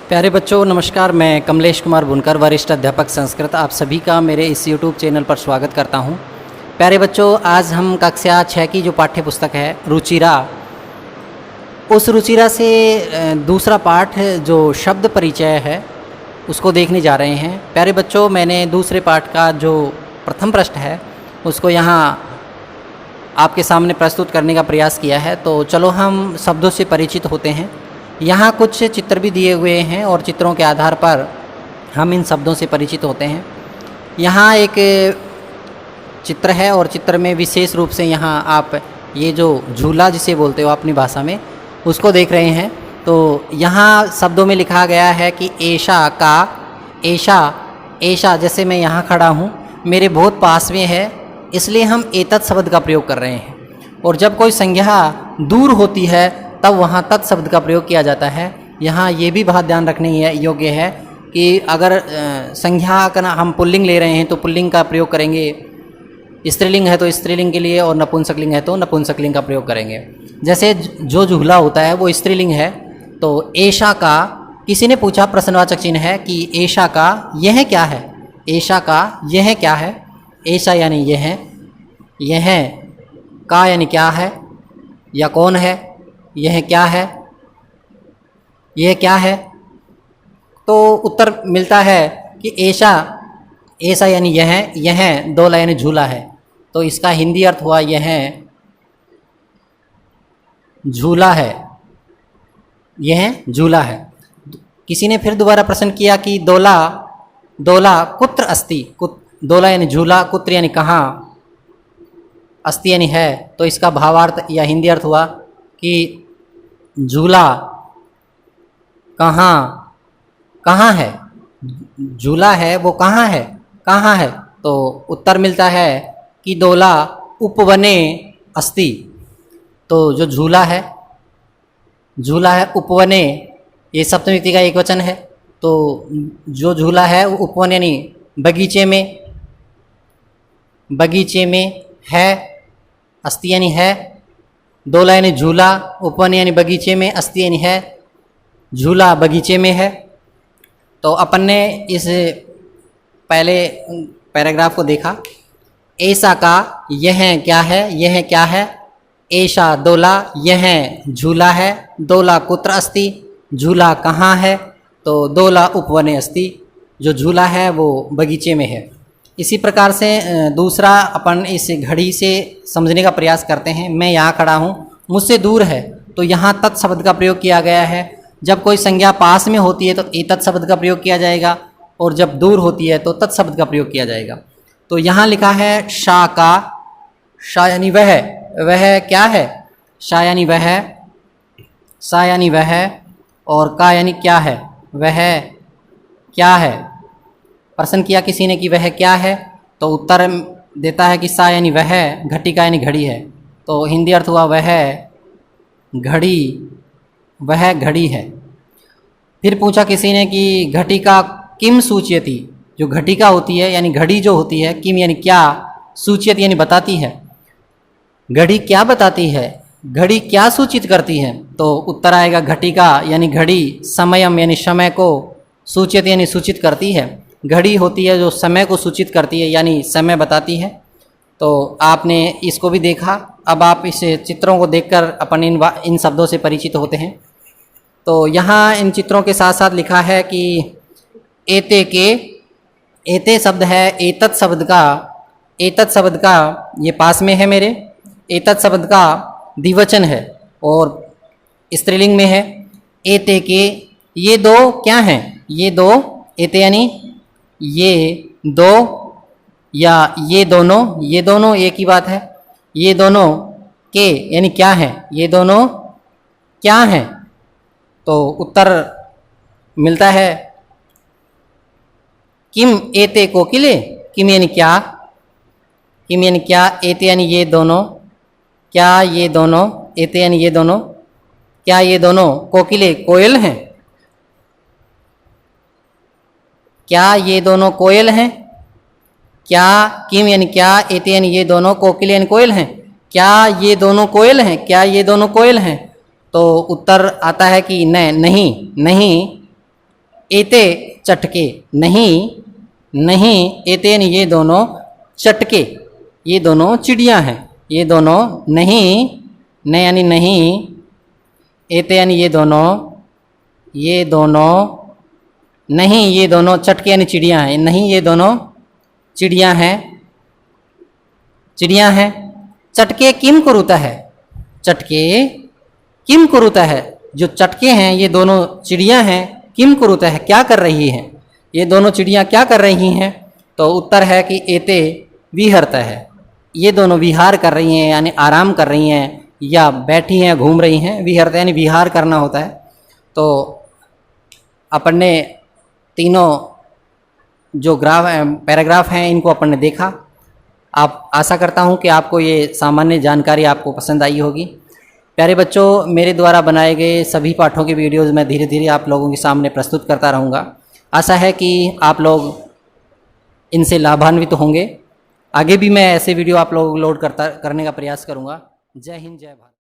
प्यारे बच्चों नमस्कार। मैं कमलेश कुमार बुनकर, वरिष्ठ अध्यापक संस्कृत, आप सभी का मेरे इस YouTube चैनल पर स्वागत करता हूं। प्यारे बच्चों, आज हम कक्षा 6 की जो पाठ्य पुस्तक है रुचिरा, उस रुचिरा से दूसरा पाठ जो शब्द परिचय है उसको देखने जा रहे हैं। प्यारे बच्चों, मैंने दूसरे पाठ का जो प्रथम प्रश्न है उसको यहाँ आपके सामने प्रस्तुत करने का प्रयास किया है। तो चलो हम शब्दों से परिचित होते हैं। यहाँ कुछ चित्र भी दिए हुए हैं और चित्रों के आधार पर हम इन शब्दों से परिचित होते हैं। यहाँ एक चित्र है और चित्र में विशेष रूप से यहाँ आप ये जो झूला जिसे बोलते हो अपनी भाषा में उसको देख रहे हैं। तो यहाँ शब्दों में लिखा गया है कि ऐशा का, ऐशा जैसे मैं यहाँ खड़ा हूँ मेरे बहुत पास में है, इसलिए हम एतत् शब्द का प्रयोग कर रहे हैं। और जब कोई संज्ञा दूर होती है तब वहाँ तत् शब्द का प्रयोग किया जाता है। यहाँ ये भी बात ध्यान रखने योग्य है कि अगर संज्ञा का हम पुल्लिंग ले रहे हैं तो पुल्लिंग का प्रयोग करेंगे, स्त्रीलिंग है तो स्त्रीलिंग के लिए, और नपुंसकलिंग है तो नपुंसकलिंग का प्रयोग करेंगे। जैसे जो झूला होता है वो स्त्रीलिंग है, तो ऐशा का, किसी ने पूछा प्रश्नवाचक चिन्ह है कि ऐशा का यह क्या है, ऐशा का यह क्या है। ऐशा यानी यह का यानी क्या है या कौन है, यह क्या है, यह क्या है। तो उत्तर मिलता है कि ऐसा यानी यह दोला यानी झूला है। तो इसका हिंदी अर्थ हुआ यह झूला है, यह झूला है। किसी ने फिर दोबारा प्रश्न किया कि दोला कुत्र अस्ति, दोला यानी झूला, कुत्र यानी कहाँ, अस्ति यानी है। तो इसका भावार्थ या हिंदी अर्थ हुआ कि झूला कहाँ है, झूला है वो कहाँ है। तो उत्तर मिलता है कि दोला उपवने अस्ति। तो जो झूला है उपवने, ये सप्तमी विभक्ति का एक वचन है। तो जो झूला है वो उपवन यानी बगीचे में है, अस्ति यानी है, दोला यानी झूला, उपवन यानी बगीचे में, अस्ति यानी है, झूला बगीचे में है। तो अपन ने इस पहले पैराग्राफ को देखा। ऐसा का यह क्या है, ऐशा दोला यह झूला है, दोला कुत्र अस्ति, झूला कहाँ है। तो दोला उपवने अस्ति, जो झूला है वो बगीचे में है। इसी प्रकार से दूसरा अपन इस घड़ी से समझने का प्रयास करते हैं। मैं यहाँ खड़ा हूँ, मुझसे दूर है, तो यहाँ तत् शब्द का प्रयोग किया गया है। जब कोई संज्ञा पास में होती है तो एतत् शब्द का प्रयोग किया जाएगा, और जब दूर होती है तो तत् शब्द का प्रयोग किया जाएगा। तो यहाँ लिखा है शा का, शा यानी वह क्या है, शा यानी वह, सा यानी वह, और का यानी क्या है, वह क्या है। प्रश्न किया किसी ने कि वह क्या है, तो उत्तर देता है कि सा यानी वह, घटिका यानी घड़ी है। तो हिंदी अर्थ हुआ वह घड़ी है। फिर पूछा किसी ने कि घटिका किम सूचयति, जो घटिका होती है यानी घड़ी जो होती है, किम यानी क्या, सूचयति यानी बताती है, घड़ी क्या बताती है, घड़ी क्या सूचित करती है। तो उत्तर आएगा घटिका यानी घड़ी समयम यानी समय को, सूचित यानी सूचित करती है। घड़ी होती है जो समय को सूचित करती है यानी समय बताती है। तो आपने इसको भी देखा। अब आप इस चित्रों को देखकर अपन इन शब्दों से परिचित होते हैं। तो यहाँ इन चित्रों के साथ साथ लिखा है कि एते शब्द है, एतत् शब्द का ये पास में है मेरे, एतत् शब्द का द्विवचन है और स्त्रीलिंग में है। एते के ये दो क्या हैं, ये दो, एते यानी ये दो या ये दोनों एक ही बात है। ये दोनों के यानी क्या है, ये दोनों क्या हैं। तो उत्तर मिलता है किम एते कोकिले, किम यानी क्या, एते यानी ये दोनों, क्या ये दोनों, एते यानी ये दोनों, क्या ये दोनों कोकिले कोयल हैं, क्या ये दोनों कोयल हैं। क्या, किम यानी क्या, एते यानी ये दोनों, कोकिल यानी कोयल हैं, क्या ये दोनों कोयल हैं, क्या ये दोनों कोयल हैं। तो उत्तर आता है कि नहीं, एते चटके, नहीं नहीं, एते यानी ये दोनों, चटके ये दोनों चिड़ियाँ हैं, ये दोनों नहीं, न यानी नहीं, एते यानी ये दोनों नहीं, ये दोनों चटके यानी चिड़ियाँ हैं, नहीं ये दोनों चिड़ियाँ हैं, चिड़ियाँ हैं। चटके किम कुरुता है, चटके किम कुरुता है, जो चटके हैं ये दोनों चिड़ियाँ हैं, किम कुरुता है क्या कर रही हैं, ये दोनों चिड़ियाँ क्या कर रही हैं। तो उत्तर है कि एते विहरता है, ये दोनों विहार कर रही हैं यानी आराम कर रही हैं या बैठी हैं घूम रही हैं, विहरता यानी विहार करना होता है। तो अपन ने तीनों जो पैराग्राफ हैं इनको अपन ने देखा। आप आशा करता हूँ कि आपको ये सामान्य जानकारी आपको पसंद आई होगी। प्यारे बच्चों, मेरे द्वारा बनाए गए सभी पाठों के वीडियोज़ मैं धीरे धीरे आप लोगों के सामने प्रस्तुत करता रहूँगा। आशा है कि आप लोग इनसे लाभान्वित होंगे। आगे भी मैं ऐसे वीडियो आप लोग लोड करने का प्रयास करूँगा। जय हिंद, जय भारत।